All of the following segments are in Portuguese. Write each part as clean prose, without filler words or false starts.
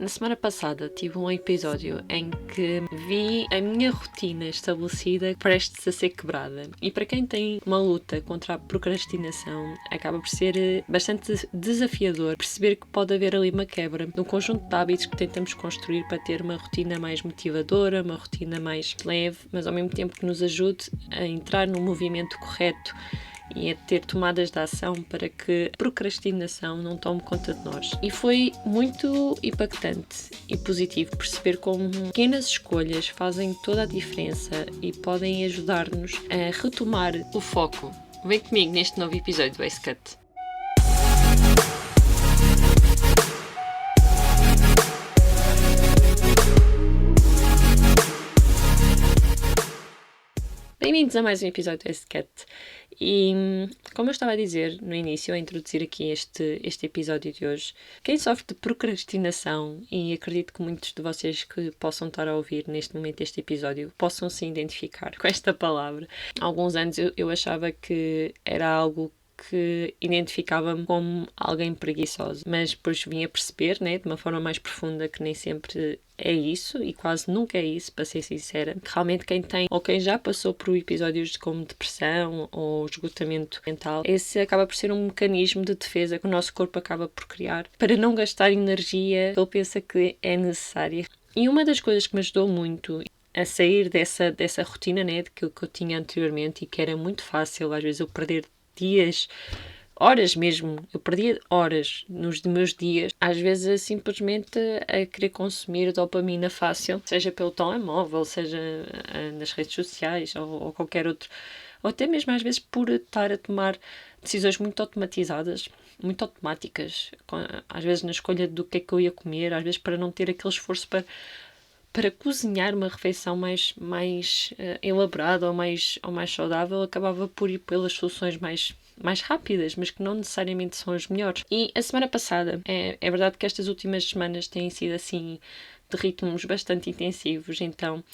Na semana passada tive um episódio em que vi a minha rotina estabelecida prestes a ser quebrada. E para quem tem uma luta contra a procrastinação, acaba por ser bastante desafiador perceber que pode haver ali uma quebra no conjunto de hábitos que tentamos construir para ter uma rotina mais motivadora, uma rotina mais leve, mas ao mesmo tempo que nos ajude a entrar no movimento correto e a ter tomadas de ação para que a procrastinação não tome conta de nós. E foi muito impactante e positivo perceber como pequenas escolhas fazem toda a diferença e podem ajudar-nos a retomar o foco. Vem comigo neste novo episódio do Ace Cut. Bem-vindos a mais um episódio do Ace Cut. E como eu estava a dizer no início, a introduzir aqui este episódio de hoje, quem sofre de procrastinação, e acredito que muitos de vocês que possam estar a ouvir neste momento este episódio, possam se identificar com esta palavra. Há alguns anos eu achava que era algo que identificava-me como alguém preguiçoso, mas depois vim a perceber, né, de uma forma mais profunda, que nem sempre é isso, e quase nunca é isso, para ser sincera, que realmente quem tem, ou quem já passou por episódios como depressão ou esgotamento mental, esse acaba por ser um mecanismo de defesa que o nosso corpo acaba por criar para não gastar energia que ele pensa que é necessária. E uma das coisas que me ajudou muito a sair dessa rotina, né, que eu tinha anteriormente, e que era muito fácil às vezes eu perder dias, horas mesmo, eu perdia horas nos meus dias, às vezes simplesmente a querer consumir dopamina fácil, seja pelo telemóvel, seja nas redes sociais ou qualquer outro, ou até mesmo às vezes por estar a tomar decisões muito automatizadas, muito automáticas, às vezes na escolha do que é que eu ia comer, às vezes para não ter aquele esforço para cozinhar uma refeição mais elaborada ou mais saudável, acabava por ir pelas soluções mais rápidas, mas que não necessariamente são as melhores. E a semana passada, é verdade que estas últimas semanas têm sido assim de ritmos bastante intensivos, então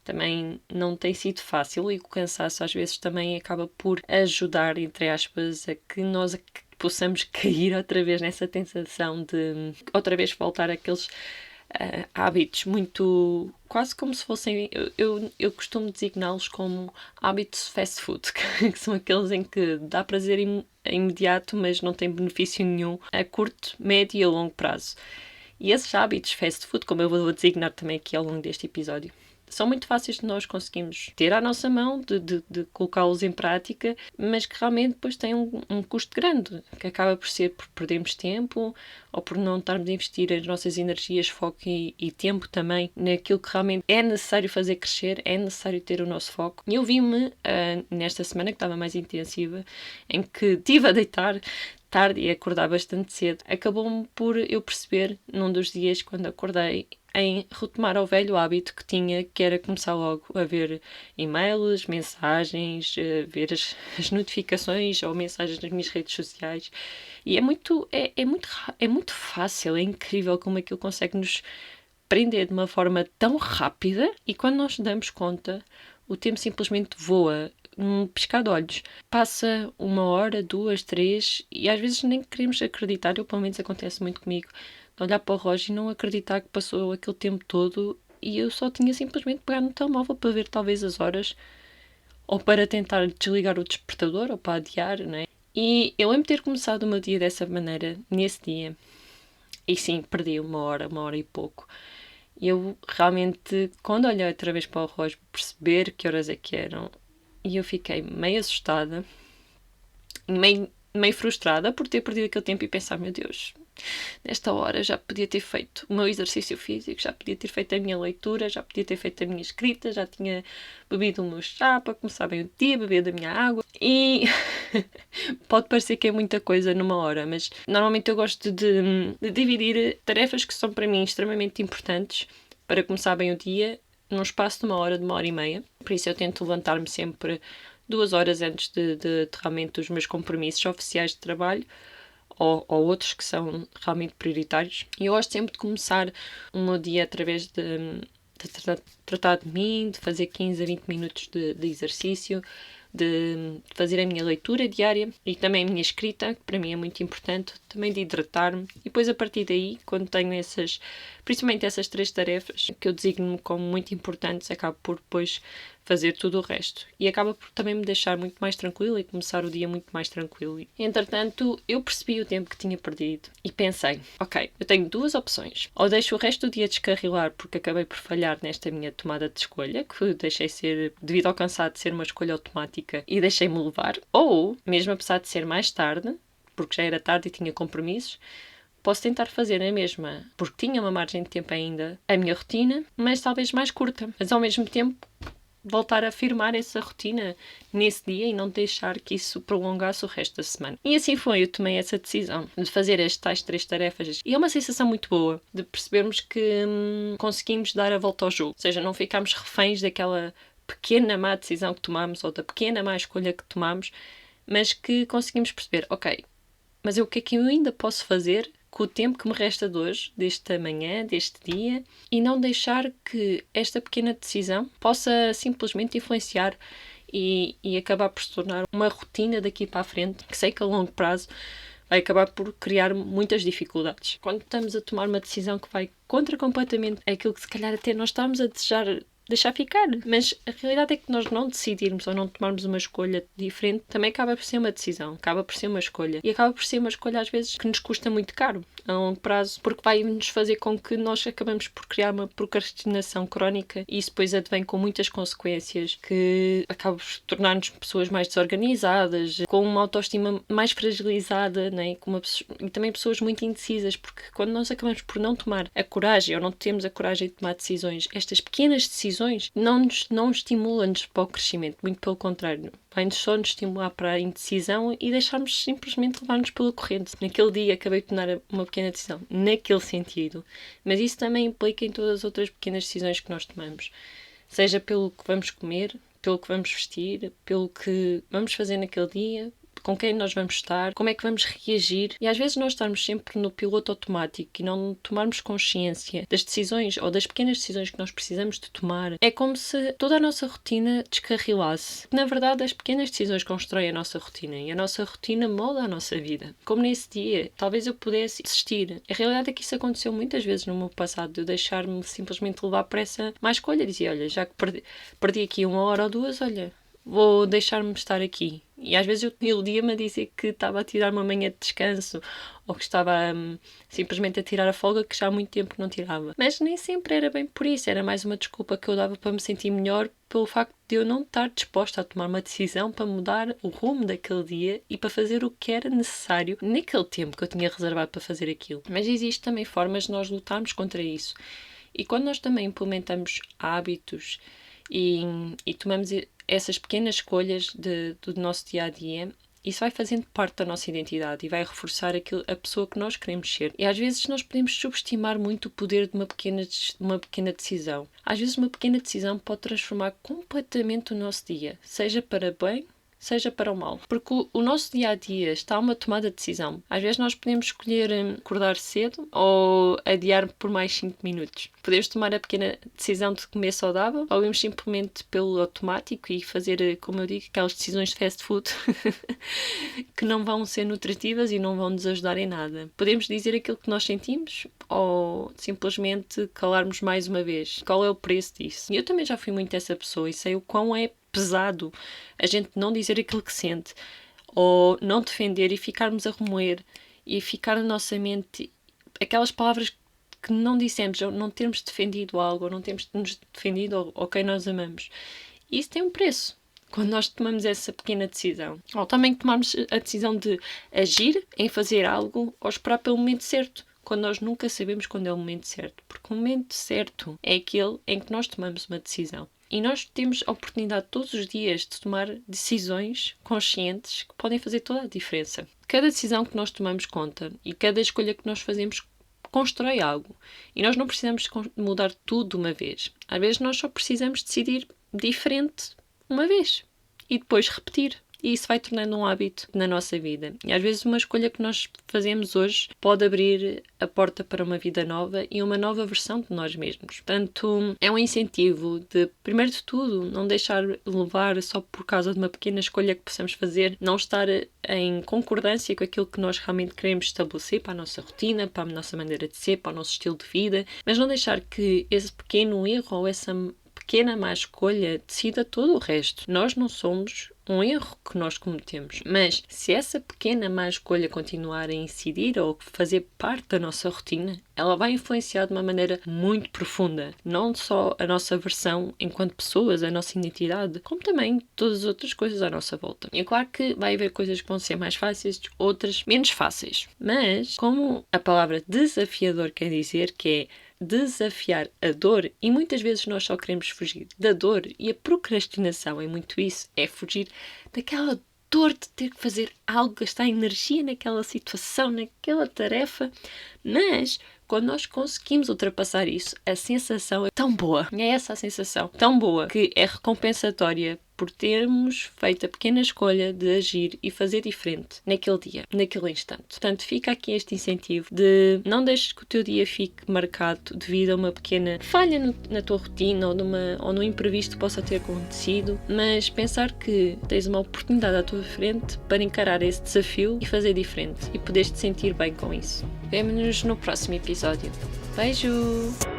também não tem sido fácil, e o cansaço às vezes também acaba por ajudar, entre aspas, a que nós possamos cair outra vez nessa tentação de outra vez voltar àqueles hábitos muito, quase como se fossem, eu costumo designá-los como hábitos fast food, que são aqueles em que dá prazer imediato, mas não tem benefício nenhum a curto, médio e a longo prazo. E esses hábitos fast food, como eu vou designar também aqui ao longo deste episódio, são muito fáceis de nós conseguirmos ter à nossa mão, de colocá-los em prática, mas que realmente depois têm um custo grande, que acaba por ser por perdermos tempo ou por não estarmos a investir as nossas energias, foco e tempo também naquilo que realmente é necessário fazer crescer, é necessário ter o nosso foco. E eu vi-me nesta semana, que estava mais intensiva, em que estive a deitar tarde e acordar bastante cedo, acabou-me por eu perceber, num dos dias quando acordei, em retomar ao velho hábito que tinha, que era começar logo a ver e-mails, mensagens, ver as notificações ou mensagens nas minhas redes sociais. E é muito fácil, é incrível como aquilo consegue nos prender de uma forma tão rápida, e quando nós nos damos conta, o tempo simplesmente voa. Um piscar de olhos. Passa 1 hora, 2, 3, e às vezes nem queremos acreditar, ou pelo menos acontece muito comigo, de olhar para o relógio e não acreditar que passou aquele tempo todo e eu só tinha simplesmente de pegar no telemóvel para ver talvez as horas, ou para tentar desligar o despertador, ou para adiar, não é? E eu lembro de ter começado o meu dia dessa maneira, nesse dia, e sim, perdi 1 hora e pouco. E eu realmente, quando olhei outra vez para o relógio, perceber que horas é que eram, e eu fiquei meio assustada, meio frustrada por ter perdido aquele tempo e pensar, meu Deus, nesta hora já podia ter feito o meu exercício físico, já podia ter feito a minha leitura, já podia ter feito a minha escrita, já tinha bebido o meu chá para começar bem o dia, beber da minha água. E pode parecer que é muita coisa numa hora, mas normalmente eu gosto de dividir tarefas que são para mim extremamente importantes para começar bem o dia num espaço de 1 hora, de 1 hora e meia. Por isso eu tento levantar-me sempre 2 horas antes de realmente os meus compromissos oficiais de trabalho, ou outros que são realmente prioritários. E eu gosto sempre de começar o meu dia através de tratar de mim, de fazer 15 a 20 minutos de exercício, de fazer a minha leitura diária e também a minha escrita, que para mim é muito importante, também de hidratar-me. E depois, a partir daí, quando tenho essas Principalmente essas 3 tarefas que eu designo como muito importantes, acabo por depois fazer tudo o resto. E acaba por também me deixar muito mais tranquila e começar o dia muito mais tranquilo. E, entretanto, eu percebi o tempo que tinha perdido e pensei, ok, eu tenho 2 opções. Ou deixo o resto do dia descarrilar porque acabei por falhar nesta minha tomada de escolha, que deixei ser, devido ao cansado de ser uma escolha automática, e deixei-me levar. Ou, mesmo apesar de ser mais tarde, porque já era tarde e tinha compromissos, posso tentar fazer a mesma, porque tinha uma margem de tempo ainda, a minha rotina, mas talvez mais curta. Mas ao mesmo tempo voltar a firmar essa rotina nesse dia e não deixar que isso prolongasse o resto da semana. E assim foi, eu tomei essa decisão de fazer as tais 3 tarefas. E é uma sensação muito boa de percebermos que conseguimos dar a volta ao jogo. Ou seja, não ficamos reféns daquela pequena má decisão que tomamos ou da pequena má escolha que tomamos, mas que conseguimos perceber, ok, mas o que é que eu ainda posso fazer com o tempo que me resta de hoje, desta manhã, deste dia, e não deixar que esta pequena decisão possa simplesmente influenciar e acabar por se tornar uma rotina daqui para a frente, que sei que a longo prazo vai acabar por criar muitas dificuldades. Quando estamos a tomar uma decisão que vai contra completamente aquilo que se calhar até nós estamos a desejar deixar ficar. Mas a realidade é que nós não decidirmos ou não tomarmos uma escolha diferente também acaba por ser uma decisão, acaba por ser uma escolha. E acaba por ser uma escolha às vezes que nos custa muito caro a longo prazo, porque vai nos fazer com que nós acabamos por criar uma procrastinação crónica e isso depois advém com muitas consequências que acaba por tornar-nos pessoas mais desorganizadas, com uma autoestima mais fragilizada, né? E também pessoas muito indecisas, porque quando nós acabamos por não tomar a coragem ou não temos a coragem de tomar decisões, estas pequenas decisões não estimulam-nos para o crescimento, muito pelo contrário, vai-nos só nos estimular para a indecisão e deixarmos simplesmente levar-nos pela corrente. Naquele dia acabei de tomar uma pequena decisão, naquele sentido, mas isso também implica em todas as outras pequenas decisões que nós tomamos, seja pelo que vamos comer, pelo que vamos vestir, pelo que vamos fazer naquele dia, com quem nós vamos estar, como é que vamos reagir. E às vezes nós estarmos sempre no piloto automático e não tomarmos consciência das decisões ou das pequenas decisões que nós precisamos de tomar, é como se toda a nossa rotina descarrilasse. Na verdade, as pequenas decisões constroem a nossa rotina e a nossa rotina molda a nossa vida. Como nesse dia, talvez eu pudesse desistir. A realidade é que isso aconteceu muitas vezes no meu passado, de eu deixar-me simplesmente levar por essa má escolha. Dizia, olha, já que perdi aqui 1 hora ou 2, olha, vou deixar-me estar aqui. E às vezes eu iludia-me a dizer que estava a tirar uma manhã de descanso ou que estava simplesmente a tirar a folga que já há muito tempo não tirava. Mas nem sempre era bem por isso. Era mais uma desculpa que eu dava para me sentir melhor pelo facto de eu não estar disposta a tomar uma decisão para mudar o rumo daquele dia e para fazer o que era necessário naquele tempo que eu tinha reservado para fazer aquilo. Mas existem também formas de nós lutarmos contra isso. E quando nós também implementamos hábitos e tomamos essas pequenas escolhas do nosso dia-a-dia, isso vai fazendo parte da nossa identidade e vai reforçar a pessoa que nós queremos ser. E às vezes nós podemos subestimar muito o poder de uma pequena decisão. Às vezes uma pequena decisão pode transformar completamente o nosso dia, seja para bem, seja para o mal. Porque o nosso dia-a-dia está a uma tomada de decisão. Às vezes nós podemos escolher acordar cedo ou adiar por mais 5 minutos. Podemos tomar a pequena decisão de comer saudável ou irmos simplesmente pelo automático e fazer, como eu digo, aquelas decisões de fast food que não vão ser nutritivas e não vão nos ajudar em nada. Podemos dizer aquilo que nós sentimos ou simplesmente calarmos mais uma vez. Qual é o preço disso? E eu também já fui muito essa pessoa e sei o quão é pesado a gente não dizer aquilo que sente ou não defender e ficarmos a remoer e ficar na nossa mente aquelas palavras que não dissemos ou não termos defendido algo ou não termos nos defendido ou quem nós amamos. E isso tem um preço quando nós tomamos essa pequena decisão. Ou também tomarmos a decisão de agir em fazer algo ou esperar pelo momento certo, quando nós nunca sabemos quando é o momento certo, porque o momento certo é aquele em que nós tomamos uma decisão. E nós temos a oportunidade todos os dias de tomar decisões conscientes que podem fazer toda a diferença. Cada decisão que nós tomamos conta e cada escolha que nós fazemos constrói algo. E nós não precisamos mudar tudo de uma vez. Às vezes nós só precisamos decidir diferente uma vez e depois repetir. e isso vai tornando um hábito na nossa vida. E às vezes uma escolha que nós fazemos hoje pode abrir a porta para uma vida nova e uma nova versão de nós mesmos. Portanto, é um incentivo de, primeiro de tudo, não deixar levar só por causa de uma pequena escolha que possamos fazer, não estar em concordância com aquilo que nós realmente queremos estabelecer para a nossa rotina, para a nossa maneira de ser, para o nosso estilo de vida, mas não deixar que esse pequeno erro ou essa pequena má escolha decida todo o resto. Nós não somos um erro que nós cometemos, mas se essa pequena má escolha continuar a incidir ou fazer parte da nossa rotina, ela vai influenciar de uma maneira muito profunda, não só a nossa versão enquanto pessoas, a nossa identidade, como também todas as outras coisas à nossa volta. E é claro que vai haver coisas que vão ser mais fáceis, outras menos fáceis, mas como a palavra desafiador quer dizer, que é desafiar a dor, e muitas vezes nós só queremos fugir da dor, e a procrastinação é muito isso, é fugir daquela dor de ter que fazer algo, gastar energia naquela situação, naquela tarefa, mas quando nós conseguimos ultrapassar isso, a sensação é tão boa, é essa a sensação tão boa, que é recompensatória por termos feito a pequena escolha de agir e fazer diferente naquele dia, naquele instante. Portanto, fica aqui este incentivo de não deixes que o teu dia fique marcado devido a uma pequena falha na tua rotina ou no imprevisto que possa ter acontecido, mas pensar que tens uma oportunidade à tua frente para encarar esse desafio e fazer diferente e poderes te sentir bem com isso. Vemo-nos no próximo episódio. Beijo!